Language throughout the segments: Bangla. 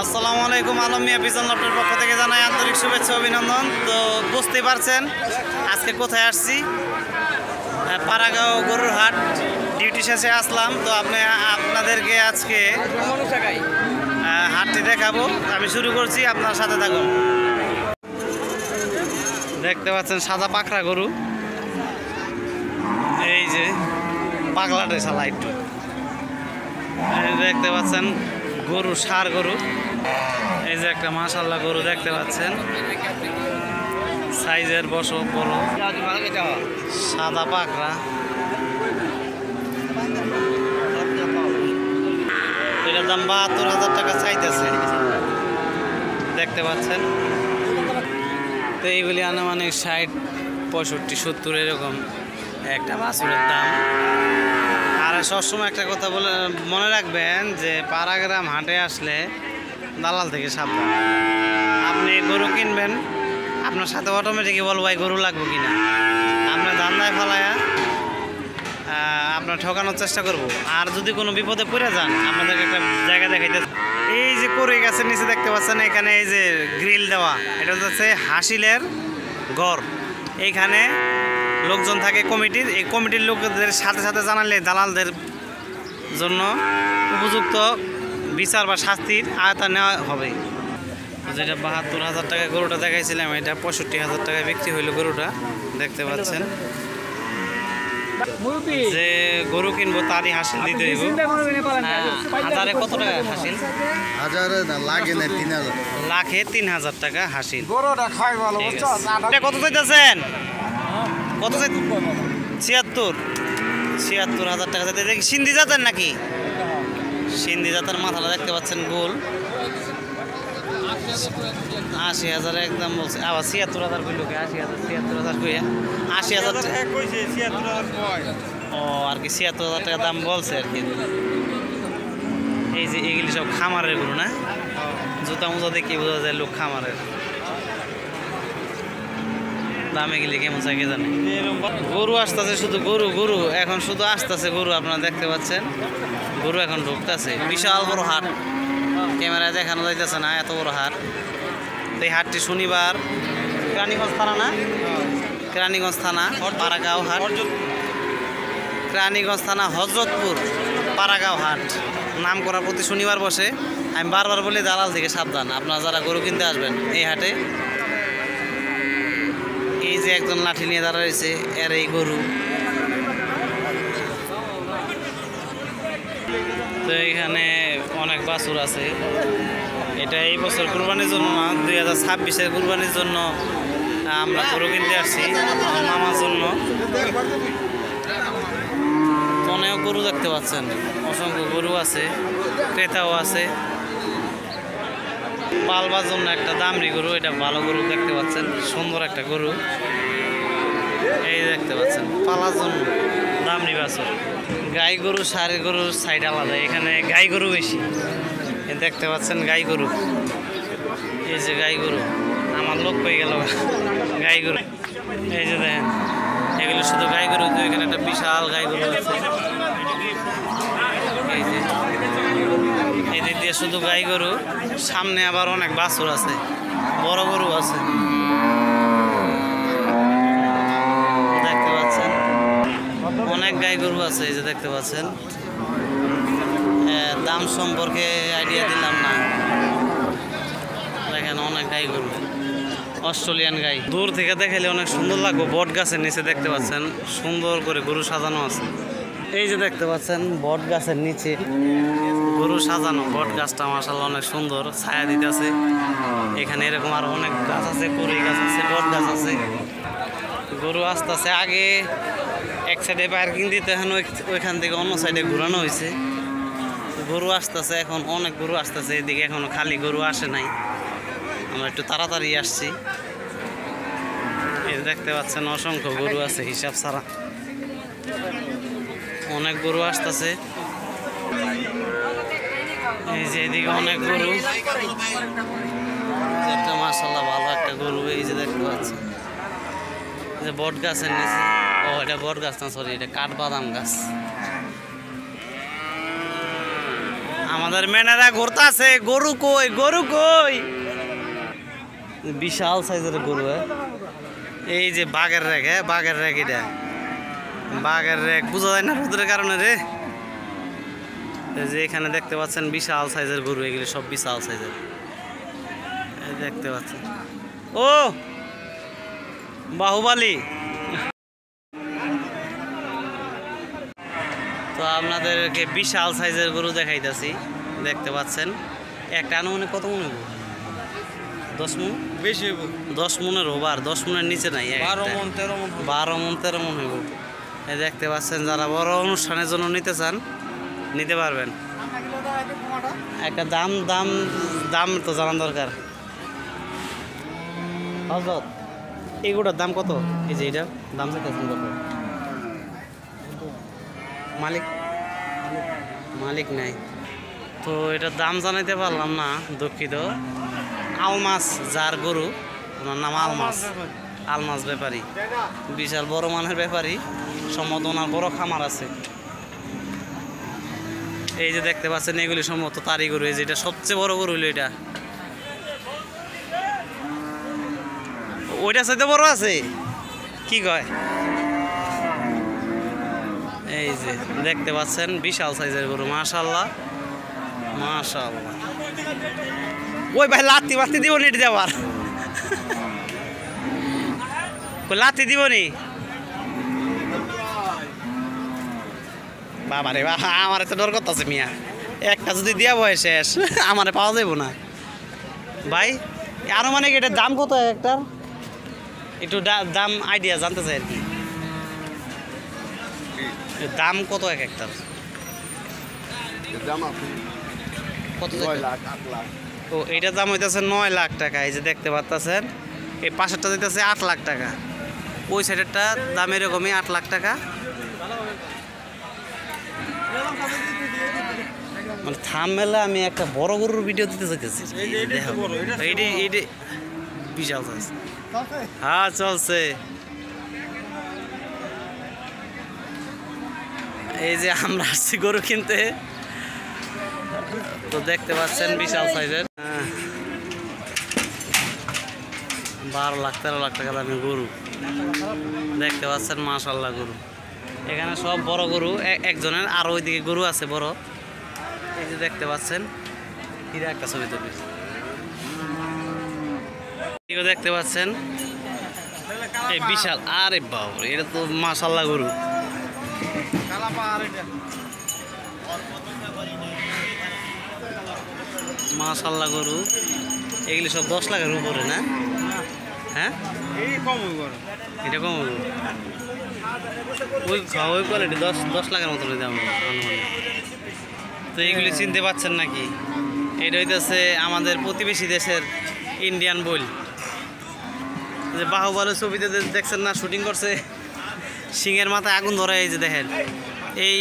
আসসালামু আলাইকুম। আলম মিয়া বিজন আপনার পক্ষ থেকে জানাই আন্তরিক শুভেচ্ছা অভিনন্দন। তো বুঝতেই পারছেন আজকে কোথায় আসছি, পাড়াগাঁও গরুর হাট ডিউটি শেষে আসলাম। তো আপনাদেরকে আজকে হাটটি দেখাবো। আমি শুরু করছি, আপনার সাথে থাকুন। দেখতে পাচ্ছেন সাদা পাকড়া গরু, এই যে পাগলাটে শালা একটু দেখতে পাচ্ছেন। গরু ষাঁড় গরু, এই যে একটা মাশাআল্লাহ গরু দেখতে পাচ্ছেন, সাইজের বড় সাদা পাকড়া। এটার দাম ৭২,০০০ টাকা চাইতেছে, দেখতে পাচ্ছেন। তো এইগুলি আনুমানিক ৬০, ৬৫, ৭০ এরকম একটা বাছুরের দাম। আর সবসময় একটা কথা মনে রাখবেন যে পাড়াগ্রাম হাটে আসলে দালাল থেকে সাবধান। আপনি গরু কিনবেন, আপনার সাথে অটোমেটিকই বলবো ভাই গরু লাগবে কিনা। আপনার ধান্দায় ফালায়া আপনার ঠকানোর চেষ্টা করব। আর যদি কোনো বিপদে পড়ে যান, আপনাদেরকে একটা জায়গা দেখাইতে। এই যে কড়ই গাছের নিচে দেখতে পাচ্ছেন, এখানে এই যে গ্রিল দেওয়া, এটা হচ্ছে হাসিলের গড়। এইখানে লোকজন থাকে কমিটির, এই কমিটির লোকদের সাথে সাথে জানালে দালালদের জন্য উপযুক্ত বিচার বা শাস্তির আয়তা নেওয়া হবে। যেটা ৭২,০০০ টাকা গরুটা দেখাইছিলাম, এটা ৬৫,০০০ টাকায় বিক্রি হইলো গরুটা, দেখতে পাচ্ছেন। যে গরু কিনবো তারই হাসিল দিতে হইব। হাজারে কত টাকা হাসিল? লাখে ৩,০০০ টাকা হাসিল। কত চাইতেছেন? কত ৭৬,০০০ টাকা চাইতে। দেখি সিন্ধি জাতের নাকি? সিন্ধি জাতের মাথাটা দেখতে পাচ্ছেন গোল। ৮০,০০০ একদম বলছে, আবার ৭৬,০০০ কইল। ৮০,০০০ ৭৬,০০০ কইয়া ৮০,০০০ ও আর কি ৭৬,০০০ টাকা দাম বলছে আর কি। এই যে এগুলি সব খামারের গরু না? জুতা মুজা দেখি বোঝা যায় লোক খামারের। দামে গেলে কেমন চাই কে জানে। গরু আসতেছে, শুধু গরু গরু এখন শুধু আসতেছে গরু। আপনারা দেখতে পাচ্ছেন গরু এখন ঢুকতেছে। বিশাল বড় হাট, ক্যামেরায় দেখানো যাইতেছে না, এত বড় হাট। এই হাটটি শনিবার, কেরানীগঞ্জ থানা না? কেরানীগঞ্জ থানা, পাড়াগাঁও হাট। কেরানীগঞ্জ থানা, হজরতপুর, পাড়াগাঁও হাট নাম করা প্রতি শনিবার বসে। আমি বারবার বলি দালাল থেকে সাবধান, আপনারা যারা গরু কিনতে আসবেন এই হাটে। এই যে একজন লাঠি নিয়ে দাঁড়া রয়েছে, এর এই গরু। তো এখানে অনেক বাছুর আছে। এটা এই বছর কুরবানির জন্য না, ২০২৬-এর কুরবানির জন্য আমরা গরু কিনতে আসছি আমার মামার জন্য। অনেক গরু দেখতে পাচ্ছেন, অসংখ্য গরু আছে, ক্রেতাও আছে। পালবার জন্য একটা দামরি গরু, এটা ভালো গরু দেখতে পাচ্ছেন, সুন্দর একটা গরু। এই দেখতে পাচ্ছেন পালার জন্য দামরি বাছুর। গাই গরু ষাঁড় গরুর সাইড আলাদা, এখানে গাই গরু বেশি। দেখতে পাচ্ছেন গাই গরু, এই যে গাই গরু। আমার লোক পেয়ে গেল গাই গরু। এই যে দেখেন এগুলো শুধু গাই গরু। তো এখানে একটা বিশাল গাই গরু আছে, এই যে এই দিক দিয়ে শুধু গাই গরু। সামনে আবার অনেক বাছুর আছে, বড় গরু আছে, দেখতে পাচ্ছেন অনেক গাই গরু আছে। এই যে দেখতে পাচ্ছেন। দাম সম্পর্কে আইডিয়া দিলাম না, দেখেন অনেক গাই গরু, অস্ট্রেলিয়ান গাই। দূর থেকে দেখাইলে অনেক সুন্দর লাগবে। বট গাছের নিচে দেখতে পাচ্ছেন সুন্দর করে গরু সাজানো আছে। এই যে দেখতে পাচ্ছেন বট গাছের নিচে গরু সাজানো। বট গাছটা মাশাআল্লাহ অনেক সুন্দর, ছায়া দিতেছে। এখানে এরকম আরো অনেক গাছ আছে, কুড়ি গাছ আছে, বট গাছ আছে। গরু আসতেছে। আগে এক সাইডে পার্কিং দিতে, এখন ওইখান থেকে অন্য সাইডে ঘোরানো হয়েছে। গরু আসতেছে, এখন অনেক গরু আসতেছে এদিকে, এখনো খালি গরু আসে নাই। আমরা একটু তাড়াতাড়ি আসছি। এই দেখতে পাচ্ছেন অসংখ্য গরু আছে হিসাব ছাড়া, অনেক গরু আসতেছে। এই যে এদিকে অনেক গরু, একটা মাশাআল্লাহ ভালো একটা গরু। এই যে দেখতে পাচ্ছেন যে বট গাছের নিচে, ও এটা বট গাছ না, সরি এটা কাঠবাদাম গাছ। আমাদের মেনারা ঘুরতাছে। গরু কই, গরু কই? বিশাল সাইজের গরু। এই যে বাঘের রেক, হ্যাঁ বাঘের রেক, এটা বাঘের রেক বোঝা যায় না রোদের কারণে রে। এই যে এখানে দেখতে পাচ্ছেন বিশাল সাইজের গরু, এগুলি সব বিশাল সাইজের দেখতে পাচ্ছেন। ও বাহুবলী। তো আপনাদেরকে বিশাল সাইজের গরু দেখাইতেছি, দেখতে পাচ্ছেন। একটা আনুমানিক কত মন হইব? 10 মন বেশি হইব। 10 মনের ওভার, 10 মনের নিচে নাই। 12 মন 13 মন হইব। এই দেখতে পাচ্ছেন, যারা বড় অনুষ্ঠানের জন্য নিতে চান নিতে পারবেন। একটা দাম দাম দাম তো জানার দরকার। হযরত এগুলোর দাম কত? এই যে এটা দাম চাইতেছেন কত? মালিক মালিক নাই তো এটার দাম জানাইতে পারলাম না, দুঃখিত। আলমাস যার গরু, ওনার নাম আলমাস, আলমাস ব্যাপারী, বিশাল বড় মানের ব্যাপারী, সম্ভবত ওনার বড় খামার আছে। এই যে দেখতে পাচ্ছেন এগুলি সম্ভবত তারই গরু। এই যে এটা সবচেয়ে বড় গরু হইলো এটা। ওইটা সাথে বড় আছে কি কয়? এই যে দেখতে পাচ্ছেন বিশাল সাইজের গরু, মাশাআল্লাহ মাশাআল্লাহ। ওই ভাই লাত্তি মাত্তি দিব নি দেওয়ার? লাত্তি দিব নি? বাবা রে বাবা, আমার তো ডর করতেছে মিয়া। একটা যদি দিয়া বয় শেষ, আমারে পাওয়া যাইব না ভাই। আরো মানে এটার দাম কত একটার? একটু দাম আইডিয়া জানতে চাই আর কি। দাম কত এক একটার? কত? 9 লাখ 8 লাখ। ও এইটার দাম হইতেছে 9 লাখ টাকা। এই যে দেখতে পাচ্ছেন এই পাশেরটা দিতেছে 8 লাখ টাকা, ওই সাইডেরটা দাম এরকমই 8 লাখ টাকা। মানে থাম্বনেলে আমি একটা বড় গরুর ভিডিও দিতে চাইতেছি। এইটা বিশাল সাইজ। হ্যাঁ চলছে। এই যে আমরা আসছি গরু কিনতে, তো দেখতে পাচ্ছেন বিশাল সাইজের 12 লাখ 13 লাখ টাকা দামি গরু দেখতে পাচ্ছেন। মাশাআল্লাহ গরু এখানে সব বড় গরু একজনের, আর ওইদিকে গরু আছে বড়। এই যে দেখতে পাচ্ছেন হিরা একটা ছবি তুলি দেখতে পাচ্ছেন এই বিশাল। আরে বাবা, এটা তো মাশাআল্লাহ গরু। মাশাআল্লাহ গরু এগুলি সব 10 লাখের উপরে না? হ্যাঁ এটা কম গরু, ওই কোয়ালিটি 10 লাখের মতো দাম আনুমানিক। তো এইগুলি চিনতে পাচ্ছেন নাকি? এটা হইতেছে আমাদের প্রতিবেশী দেশের ইন্ডিয়ান বইল। যে বাহুবলী ছবিতে দেখছেন না, শুটিং করছে, সিংহের মাথায় আগুন ধরে। এই যে দেখেন এই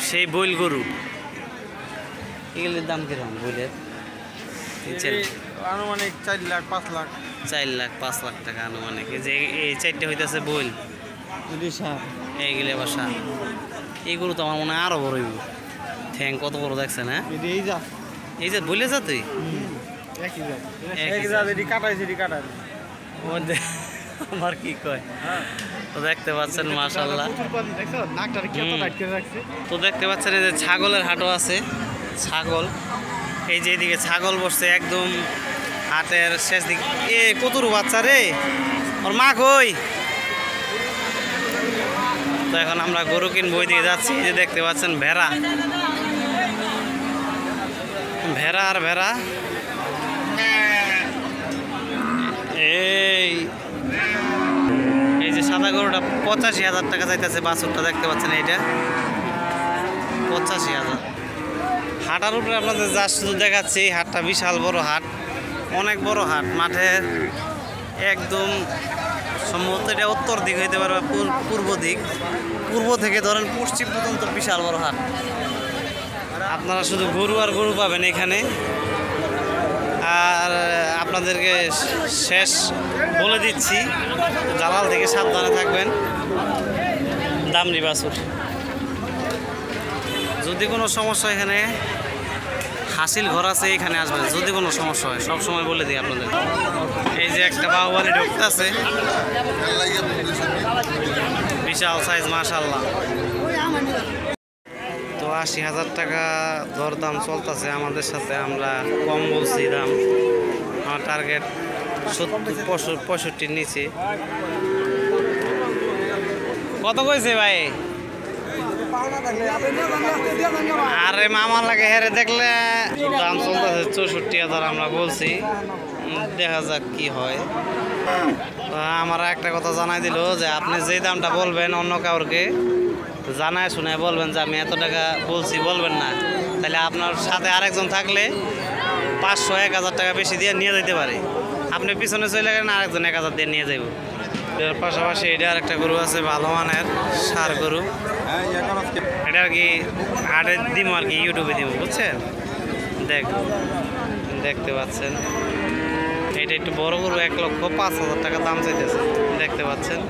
সেই বইল গরু। এগুলির দাম কিরকম বইলের? আনুমানিক 4 লাখ 5 লাখ। 4 লাখ 5 লাখ টাকা আনুমানিক। এই যে এই 4টে হইতেছে বইল, এইগুলি আবার সার। এই গরু তো আমার মনে হয় আরো বড় হইব। ঠ্যাং কত বড় দেখছেন? হ্যাঁ এই যে বইলে যা তুই আমার কি কয়। তো দেখতে পাচ্ছেন মাশাআল্লাহ। তো দেখতে পাচ্ছেন এই যে ছাগলের হাটও আছে। ছাগল এই যে এদিকে ছাগল বসছে একদম হাটের শেষ দিকে। এ কতরু বাচ্চা রে, ওর মা কই? তো এখন আমরা গরু কিনবো, ওই দিকে যাচ্ছি। এই যে দেখতে পাচ্ছেন ভেড়া, ভেড়া আর ভেড়া। এই যে সাদা গরুটা 85,000 টাকা চাইতেছে। বাছুরটা দেখতে পাচ্ছেন এইটা 85,000। হাটার উপরে আপনাদের যা শুধু দেখাচ্ছি, এই হাটটা বিশাল বড় হাট, অনেক বড় হাট। মাঠের একদম সম্ভবত এটা উত্তর দিক হইতে পারে, পূর্ব দিক, পূর্ব থেকে ধরেন পশ্চিম পর্যন্ত বিশাল বড় হাট। আপনারা শুধু গরু আর গরু পাবেন এখানে। আর আপনাদেরকে শেষ বলে দিচ্ছি, জালাল থেকে সাবধানে থাকবেন। দামরি বাছুর, যদি কোনো সমস্যা এখানে হাসিল ঘর আছে, এখানে আসবেন যদি কোনো সমস্যা হয়, সব সময় বলে দিই আপনাদের। এই যে একটা বাহুবলী ঢুকতেছে, বিশাল সাইজ মাশাআল্লাহ। তো ৮০,০০০ টাকা দরদাম চলতেছে আমাদের সাথে, আমরা কম বলছি দাম। আমার টার্গেট ৭০-৬৫ নিচে। কত কইছে ভাই? আরে মামা লাগে হেরে দেখলে দাম চলতেছে ৬৪,০০০ আমরা বলছি, দেখা যাক কি হয়। আমার একটা কথা জানাই দিল যে আপনি যেই দামটা বলবেন অন্য কাউকে জানায় শুনে বলবেন যে আমি এত টাকা বলছি, বলবেন না। তাহলে আপনার সাথে আরেকজন থাকলে ৫০০-১,০০০ টাকা বেশি দিয়ে নিয়ে যেতে পারে। আপনি পিছনে চলে গেলেন, আরেকজন ১,০০০ দিয়ে নিয়ে যাইব। এর পাশাপাশি এটা আরেকটা গরু আছে ভালো মানের সার গরু, এটা আর কি আড়ে দিব আর কি, ইউটিউবে দিব, বুঝছেন? দেখতে পাচ্ছেন এটা একটু বড় গরু, ১,৫০,০০০ টাকা দাম চাইতেছে, দেখতে পাচ্ছেন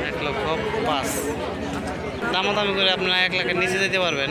১,৫০,০০০। দামাদামি করে আপনারা ১ লাখের নিচে যেতে পারবেন।